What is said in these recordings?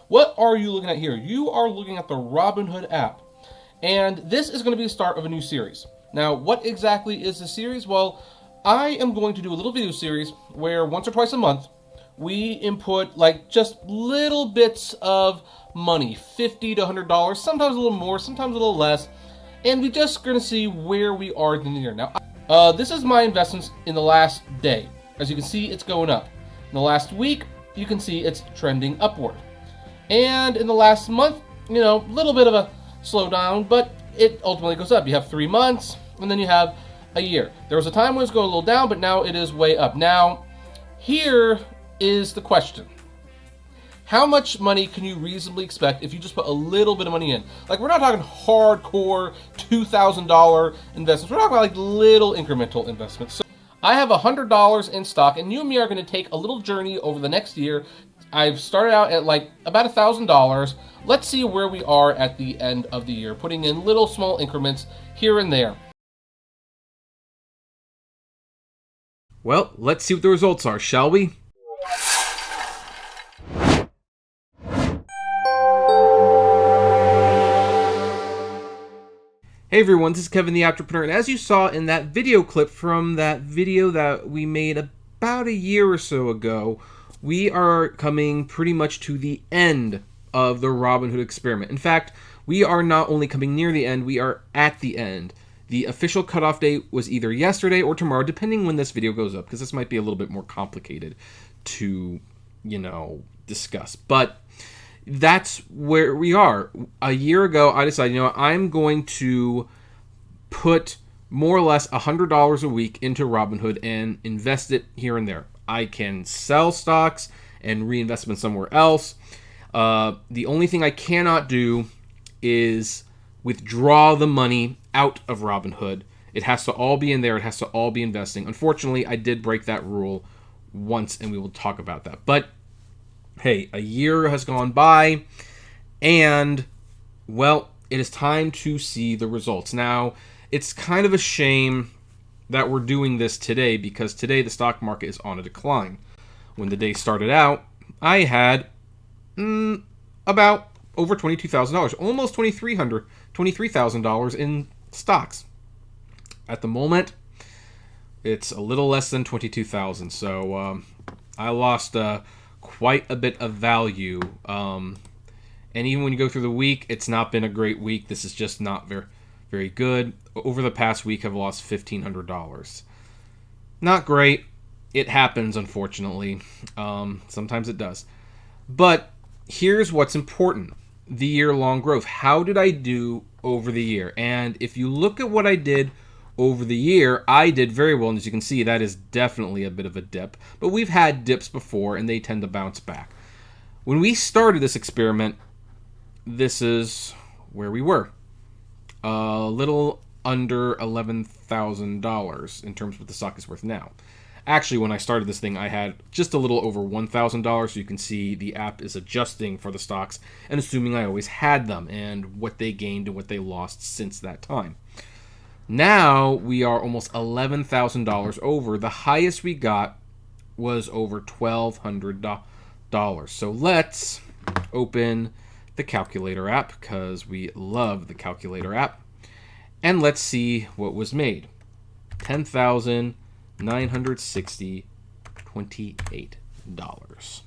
what are you looking at here? You are looking at the Robinhood app. And this is going to be the start of a new series. Now, what exactly is the series? Well, I am going to do a little video series where once or twice a month, we input like just little bits of money, $50 to $100, sometimes a little more, sometimes a little less, and we're just going to see where we are in the year. Now, this is my investments in the last day. As you can see, it's going up. In the last week, you can see it's trending upward. And in the last month, a little bit of a slowdown, but it ultimately goes up. You have 3 months, and then you have a year. There was a time when it was going a little down, but now it is way up. Now, here is the question. How much money can you reasonably expect if you just put a little bit of money in? Like, we're not talking hardcore $2,000 investments. We're talking about like little incremental investments. So I have $100 in stock, and you and me are going to take a little journey over the next year. I've started out at like about $1,000. Let's see where we are at the end of the year, putting in little small increments here and there. Well, let's see what the results are, shall we? Hey everyone, this is Kevin the Apptrepreneur, and as you saw in that video clip from that video that we made about a year or so ago, we are coming pretty much to the end of the Robinhood experiment. In fact, we are not only coming near the end, we are at the end. The official cutoff date was either yesterday or tomorrow, depending when this video goes up, because this might be a little bit more complicated to, discuss. But that's where we are. A year ago, I decided, I'm going to put more or less $100 a week into Robinhood and invest it here and there. I can sell stocks and reinvest them somewhere else. The only thing I cannot do is withdraw the money out of Robinhood. It has to all be in there. It has to all be investing. Unfortunately, I did break that rule once, and we will talk about that. But hey, a year has gone by, and, well, it is time to see the results. Now, it's kind of a shame that we're doing this today, because today the stock market is on a decline. When the day started out, I had about over $22,000, almost $23,000 in stocks. At the moment, it's a little less than $22,000, so I lost quite a bit of value. And even when you go through the week, it's not been a great week. This is just not very good. Over the past week, I've lost $1,500. Not great. It happens, unfortunately. Sometimes it does. But here's what's important. The year-long growth. How did I do over the year? And if you look at what I did over the year, I did very well. And as you can see, that is definitely a bit of a dip. But we've had dips before, and they tend to bounce back. When we started this experiment, this is where we were. A little under $11,000 in terms of what the stock is worth now. Actually, when I started this thing, I had just a little over $1,000, so you can see the app is adjusting for the stocks and assuming I always had them and what they gained and what they lost since that time. Now, we are almost $11,000 over. The highest we got was over $1,200. So let's open the calculator app, because we love the calculator app. And let's see what was made. $10,960.28.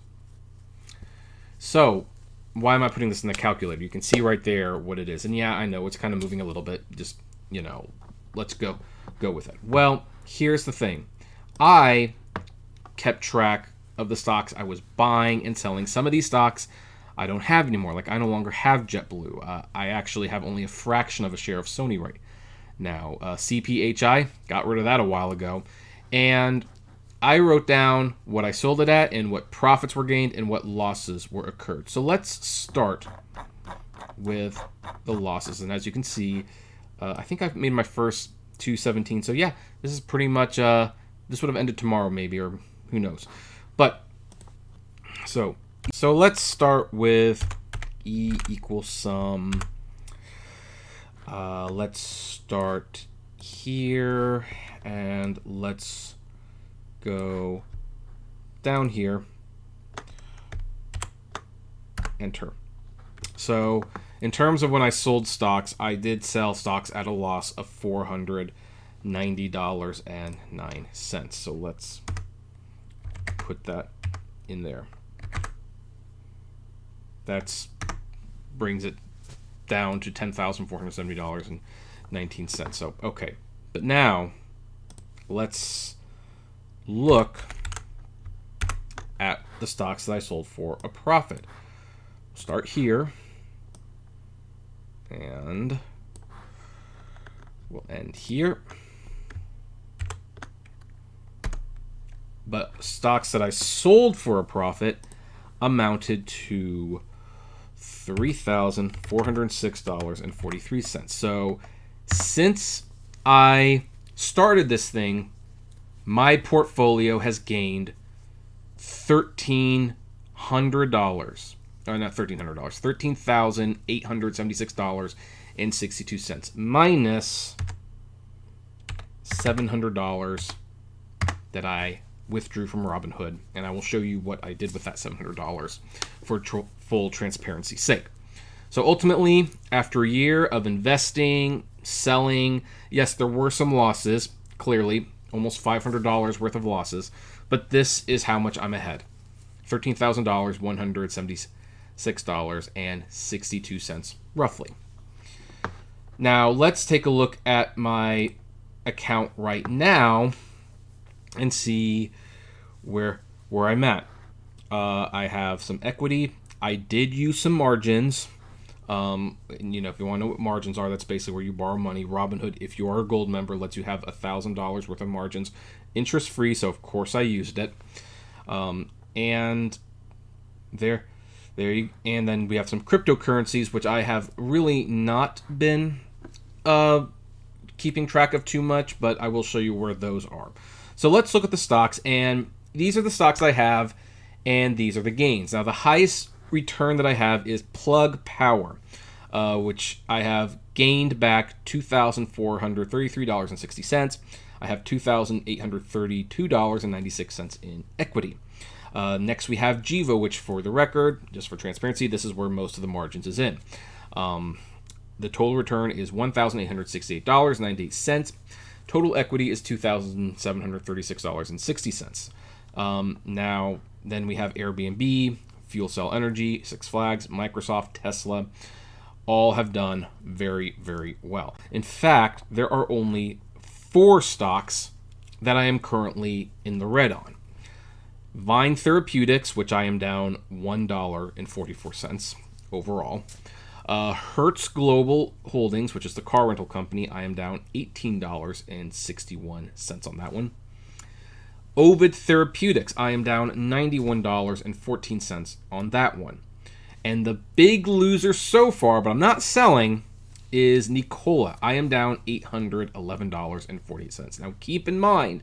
So, why am I putting this in the calculator? You can see right there what it is. And yeah, I know it's kind of moving a little bit. Just, let's go with it. Well, here's the thing. I kept track of the stocks I was buying and selling. Some of these stocks I don't have anymore. Like, I no longer have JetBlue. I actually have only a fraction of a share of Sony right now. CPHI, got rid of that a while ago. And I wrote down what I sold it at and what profits were gained and what losses were occurred. So let's start with the losses. And as you can see, I think I've made my first 217. So yeah, this is pretty much, this would have ended tomorrow maybe, or who knows. But, so let's start with E equals sum. Let's start here, and let's go down here. enter. So in terms of when I sold stocks, I did sell stocks at a loss of $490.09. So let's put that in there. That's brings it down to $10,470.19. So okay, but now let's look at the stocks that I sold for a profit. Start here, and we'll end here. But stocks that I sold for a profit amounted to $3,406.43. So since I started this thing, my portfolio has gained $1,300. Or not $1,300, $13,876.62 minus $700 that I withdrew from Robinhood, and I will show you what I did with that $700 for full transparency's sake. So ultimately, after a year of investing, selling, yes, there were some losses, clearly, almost $500 worth of losses, but this is how much I'm ahead. $13,176.62 roughly. Now let's take a look at my account right now and see where I'm at. I have some equity. I did use some margins. And, if you want to know what margins are, that's basically where you borrow money. Robinhood, if you are a gold member, lets you have $1,000 worth of margins, interest free. So of course I used it. And and then we have some cryptocurrencies, which I have really not been keeping track of too much, but I will show you where those are. So let's look at the stocks, and these are the stocks I have, and these are the gains. Now the highest return that I have is Plug Power, which I have gained back $2,433.60. I have $2,832.96 in equity. Next we have Jivo, which for the record, just for transparency, this is where most of the margins is in. The total return is $1,868.98. Total equity is $2,736.60. Now, then we have Airbnb, Fuel Cell Energy, Six Flags, Microsoft, Tesla. All have done very, very well. In fact, there are only 4 stocks that I am currently in the red on. Vine Therapeutics, which I am down $1.44 overall. Hertz Global Holdings, which is the car rental company, I am down $18.61 on that one. Ovid Therapeutics, I am down $91.14 on that one. And the big loser so far, but I'm not selling, is Nikola. I am down $811.48. Now keep in mind,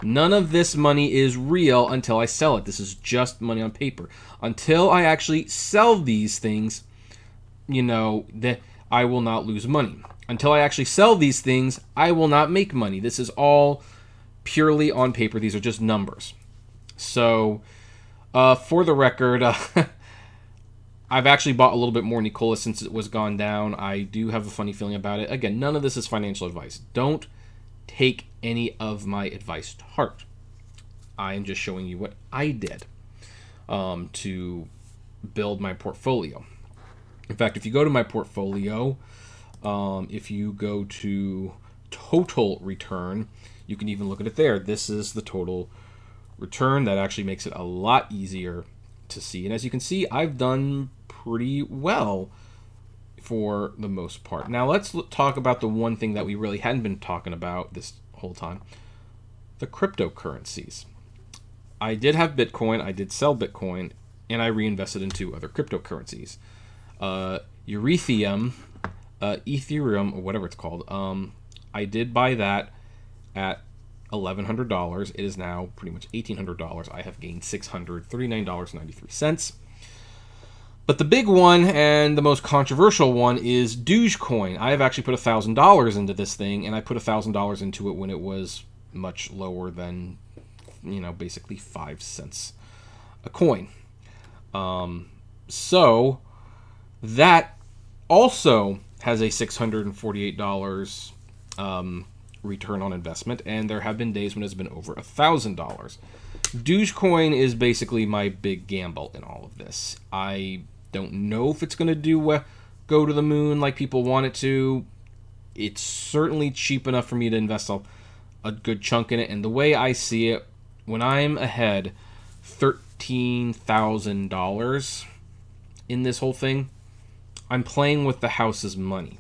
none of this money is real until I sell it. This is just money on paper. Until I actually sell these things, that I will not lose money. Until I actually sell these things, I will not make money. This is all purely on paper. These are just numbers. So, for the record, I've actually bought a little bit more Nikola since it was gone down. I do have a funny feeling about it. Again, none of this is financial advice. Don't take any of my advice to heart. I am just showing you what I did to build my portfolio. In fact, if you go to my portfolio, if you go to total return, you can even look at it there. This is the total return. That actually makes it a lot easier to see. And as you can see, I've done pretty well for the most part. Now let's talk about the one thing that we really hadn't been talking about this whole time, the cryptocurrencies. I did have Bitcoin, I did sell Bitcoin, and I reinvested into other cryptocurrencies. Ethereum, or whatever it's called, I did buy that at $1,100. It is now pretty much $1,800. I have gained $639.93. But the big one and the most controversial one is Douchecoin. I have actually put $1,000 into this thing, and I put $1,000 into it when it was much lower than, basically 5 cents a coin. So that also has a $648 return on investment, and there have been days when it's been over $1,000. Douchecoin is basically my big gamble in all of this. I don't know if it's going to go to the moon like people want it to. It's certainly cheap enough for me to invest a good chunk in it, and the way I see it, when I'm ahead $13,000 in this whole thing, I'm playing with the house's money.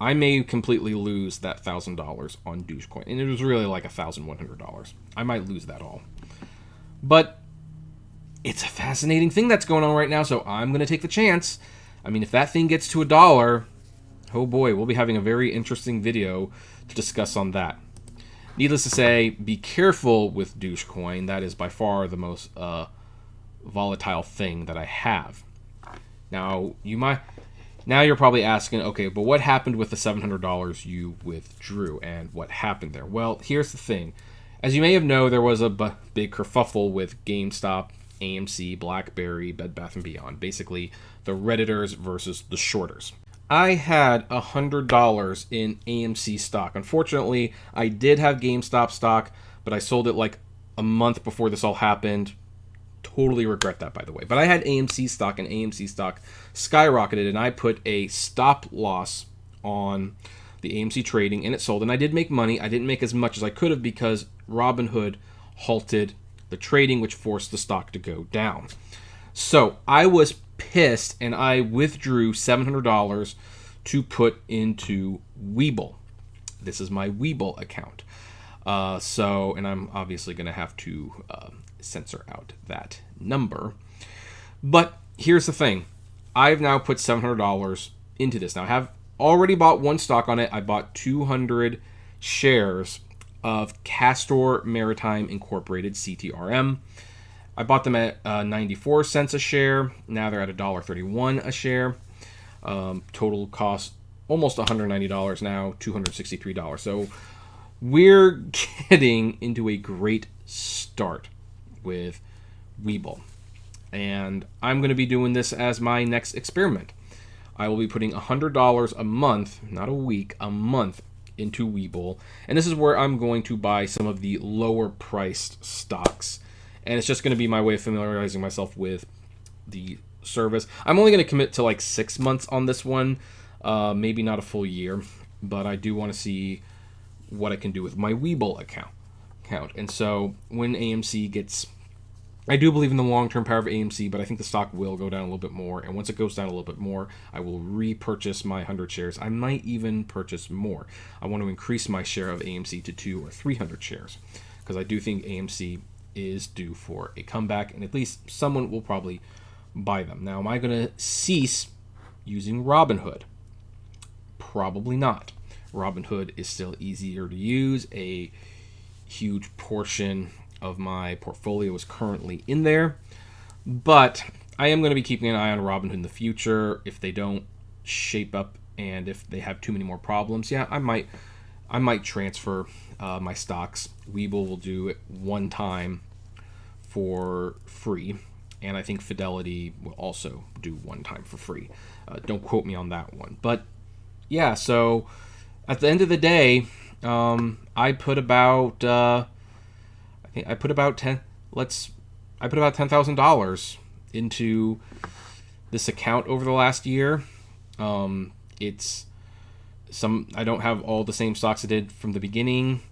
I may completely lose that $1,000 on Douchecoin, and it was really like $1,100. I might lose that all. But it's a fascinating thing that's going on right now, so I'm going to take the chance. I mean, if that thing gets to $1, oh boy, we'll be having a very interesting video to discuss on that. Needless to say, be careful with Douchecoin. That is by far the most volatile thing that I have. Now, you're probably asking, okay, but what happened with the $700 you withdrew, and what happened there? Well, here's the thing. As you may have known, there was a big kerfuffle with GameStop, AMC, BlackBerry, Bed Bath & Beyond. Basically, the Redditors versus the shorters. I had $100 in AMC stock. Unfortunately, I did have GameStop stock, but I sold it like a month before this all happened. Totally regret that, by the way. But I had AMC stock, and AMC stock skyrocketed, and I put a stop loss on the AMC trading, and it sold. And I did make money. I didn't make as much as I could have because Robinhood halted the trading, which forced the stock to go down. So I was pissed, and I withdrew $700 to put into Webull. This is my Webull account. And I'm obviously going to have to censor out that number. But here's the thing. I've now put $700 into this. Now, I have already bought one stock on it. I bought 200 shares of Castor Maritime Incorporated, CTRM. I bought them at 94 cents a share. Now they're at $1.31 a share. Total cost almost $190 now, $263. So we're getting into a great start with Webull. And I'm going to be doing this as my next experiment. I will be putting $100 a month, not a week, a month into Webull. And this is where I'm going to buy some of the lower priced stocks. And it's just going to be my way of familiarizing myself with the service. I'm only going to commit to like 6 months on this one, maybe not a full year, but I do want to see what I can do with my Webull account. And so when AMC gets, I do believe in the long-term power of AMC, but I think the stock will go down a little bit more. And once it goes down a little bit more, I will repurchase my 100 shares. I might even purchase more. I want to increase my share of AMC to 200 or 300 shares because I do think AMC is due for a comeback, and at least someone will probably buy them. Now, am I going to cease using Robinhood? Probably not. Robinhood is still easier to use. A huge portion of my portfolio is currently in there, but I am going to be keeping an eye on Robinhood in the future. If they don't shape up and if they have too many more problems, yeah, I might transfer my stocks. Webull will do it one time for free, and I think Fidelity will also do one time for free. Don't quote me on that one, but yeah. So at the end of the day, I put about $10,000 into this account over the last year. I don't have all the same stocks I did from the beginning,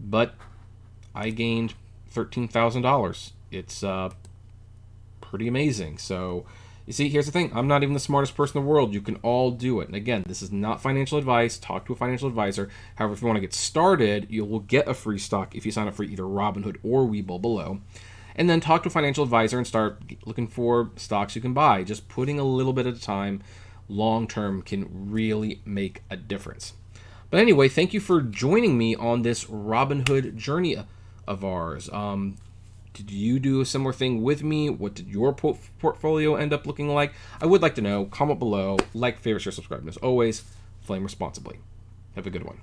but I gained $13,000. It's pretty amazing. So you see, here's the thing. I'm not even the smartest person in the world. You can all do it. And again, this is not financial advice. Talk to a financial advisor. However, if you want to get started, you will get a free stock if you sign up for either Robinhood or Webull below. And then talk to a financial advisor and start looking for stocks you can buy. Just putting a little bit at a time, long term, can really make a difference. But anyway, thank you for joining me on this Robinhood journey of ours. Did you do a similar thing with me? What did your portfolio end up looking like? I would like to know. Comment below. Like, favorite, share, subscribe. And as always, flame responsibly. Have a good one.